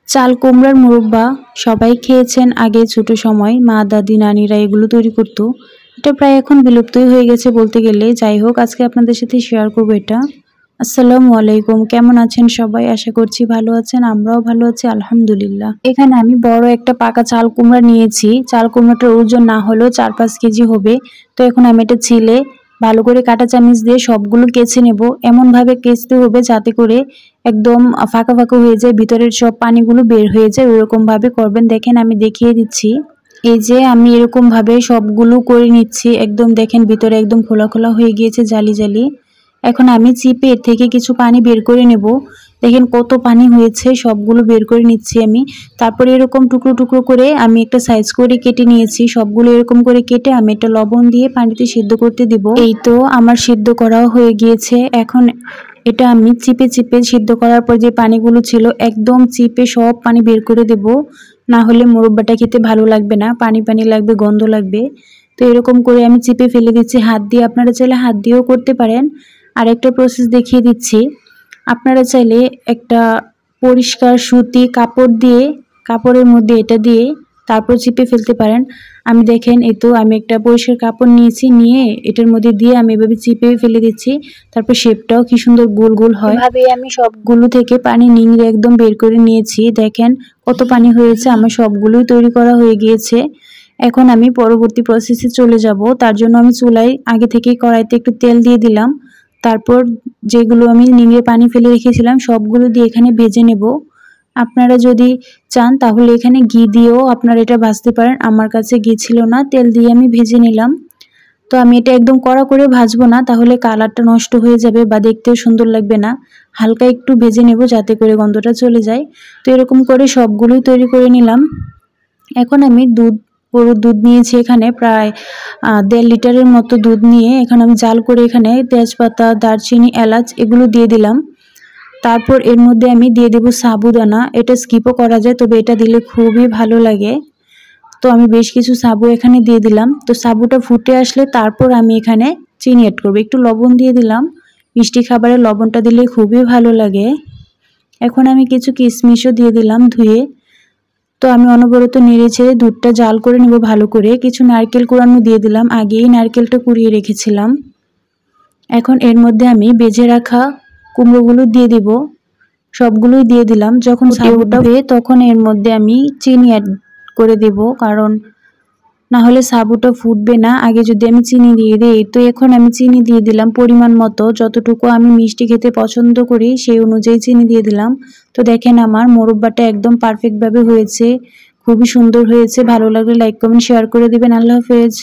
চাল কুমড়ার মুরব্বা সবাই খেয়েছেন আগে ছোট সময়, মা দাদি নানিরা এগুলো তৈরি করতো। এটা প্রায় এখন বিলুপ্তই হয়ে গেছে বলতে গেলে। যাই হোক, আজকে আপনাদের সাথে শেয়ার করবো এটা। আসসালামু আলাইকুম, কেমন আছেন সবাই? আশা করছি ভালো আছেন, আমরাও ভালো আছি আলহামদুলিল্লাহ। এখানে আমি বড় একটা পাকা চাল কুমড়া নিয়েছি। চাল কুমড়াটার ওজন না হলেও 4-5 কেজি হবে। তো এখন আমি এটা ছিলে ভালো করে কাঁটা চামচ দিয়ে সবগুলো কেচে নেব। এমন ভাবে কেচতে হবে যাতে করে একদম ফাঁকা ফাঁকা হয়ে যায়, ভিতরের সব পানিগুলো বের হয়ে যায়, ওইরকম ভাবে করবেন। দেখেন আমি দেখিয়ে দিচ্ছি। এই যে আমি এরকম ভাবে সবগুলো করে নিচ্ছি। একদম দেখেন ভিতরে একদম খোলা খোলা হয়ে গিয়েছে, জালি জালি। এখন আমি চিপে এর থেকে কিছু পানি বের করে নেব। দেখেন কত পানি হয়েছে, সবগুলো বের করে নিচ্ছি আমি। তারপরে এরকম টুকরো টুকরো করে আমি একটা সাইজ করে কেটে নিয়েছি। সবগুলো এরকম করে কেটে আমি একটা লবণ দিয়ে পানিতে সিদ্ধ করতে দিব। এই তো আমার সিদ্ধ করাও হয়ে গিয়েছে। এখন এটা আমি চিপে চিপে সিদ্ধ করার পর যে পানিগুলো ছিল একদম চিপে সব পানি বের করে দেব, না হলে মুরব্বাটা খেতে ভালো লাগবে না, পানি পানি লাগবে, গন্ধ লাগবে। তো এরকম করে আমি চিপে ফেলে দিচ্ছি হাত দিয়ে। আপনারা চাইলে হাত দিয়েও করতে পারেন। আর একটা প্রসেস দেখিয়ে দিচ্ছি। আপনারা চাইলে একটা পরিষ্কার সুতি কাপড় দিয়ে, কাপড়ের মধ্যে এটা দিয়ে তারপর চিপে ফেলতে পারেন। আমি দেখেন এই তো আমি একটা পরিষ্কার কাপড় নিয়েছি, নিয়ে এটার মধ্যে দিয়ে আমি এভাবে চিপে ফেলে দিচ্ছি। তারপর শেপটাও কি সুন্দর গোল গোল হয়। এভাবে আমি সবগুলো থেকে পানি নিংড়ে একদম বের করে নিয়েছি। দেখেন কত পানি হয়েছে, আমার সবগুলোই তৈরি করা হয়ে গিয়েছে। এখন আমি পরবর্তী প্রসেসে চলে যাব। তার জন্য আমি চুলায় আগে থেকেই কড়াইতে একটু তেল দিয়ে দিলাম। তারপর যেগুলো আমি নিংড়ে পানি ফেলে রেখেছিলাম সবগুলো দিয়ে এখানে ভেজে নেব। আপনারা যদি চান তাহলে এখানে ঘি দিয়েও আপনারা এটা ভাজতে পারেন। আমার কাছে ঘি ছিল না, তেল দিয়ে আমি ভেজে নিলাম। তো আমি এটা একদম কড়া করে ভাজবো না, তাহলে কালারটা নষ্ট হয়ে যাবে বা দেখতেও সুন্দর লাগবে না। হালকা একটু ভেজে নেব যাতে করে গন্ধটা চলে যায়। তো এরকম করে সবগুলোই তৈরি করে নিলাম। এখন আমি গরুর দুধ নিয়েছি, এখানে প্রায় 1.5 লিটারের মতো দুধ নিয়ে এখন আমি জাল করে এখানে তেজপাতা, দারচিনি, এলাচ এগুলো দিয়ে দিলাম। তারপর এর মধ্যে আমি দিয়ে দেব সাবুদানা। এটা স্কিপও করা যায়, তবে এটা দিলে খুবই ভালো লাগে। তো আমি বেশ কিছু সাবু এখানে দিয়ে দিলাম। তো সাবুটা ফুটে আসলে তারপর আমি এখানে চিনি অ্যাড করবো, একটু লবণ দিয়ে দিলাম। মিষ্টি খাবারে লবণটা দিলে খুবই ভালো লাগে। এখন আমি কিছু কিশমিশও দিয়ে দিলাম ধুয়ে। তো আমি অনবরত নেড়ে ছেড়ে দুধটা জাল করে নেব ভালো করে। কিছু নারকেল কুড়ানো দিয়ে দিলাম, আগেই নারকেলটা কুড়িয়ে রেখেছিলাম। এখন এর মধ্যে আমি ভেজে রাখা কুমড়োগুলো দিয়ে দিব, সবগুলোই দিয়ে দিলাম। যখন সাবুটা হবে তখন এর মধ্যে আমি চিনি অ্যাড করে দেব, কারণ না হলে সাবুটা ফুটবে না আগে যদি আমি চিনি দিয়ে দিই। তো এখন আমি চিনি দিয়ে দিলাম পরিমাণ মতো, যতটুকু আমি মিষ্টি খেতে পছন্দ করি সেই অনুযায়ী চিনি দিয়ে দিলাম। তো দেখেন আমার মোরব্বাটা একদম পারফেক্টভাবে হয়েছে, খুবই সুন্দর হয়েছে। ভালো লাগলে লাইক কমেন্ট শেয়ার করে দিবেন। আল্লাহ হাফেজ।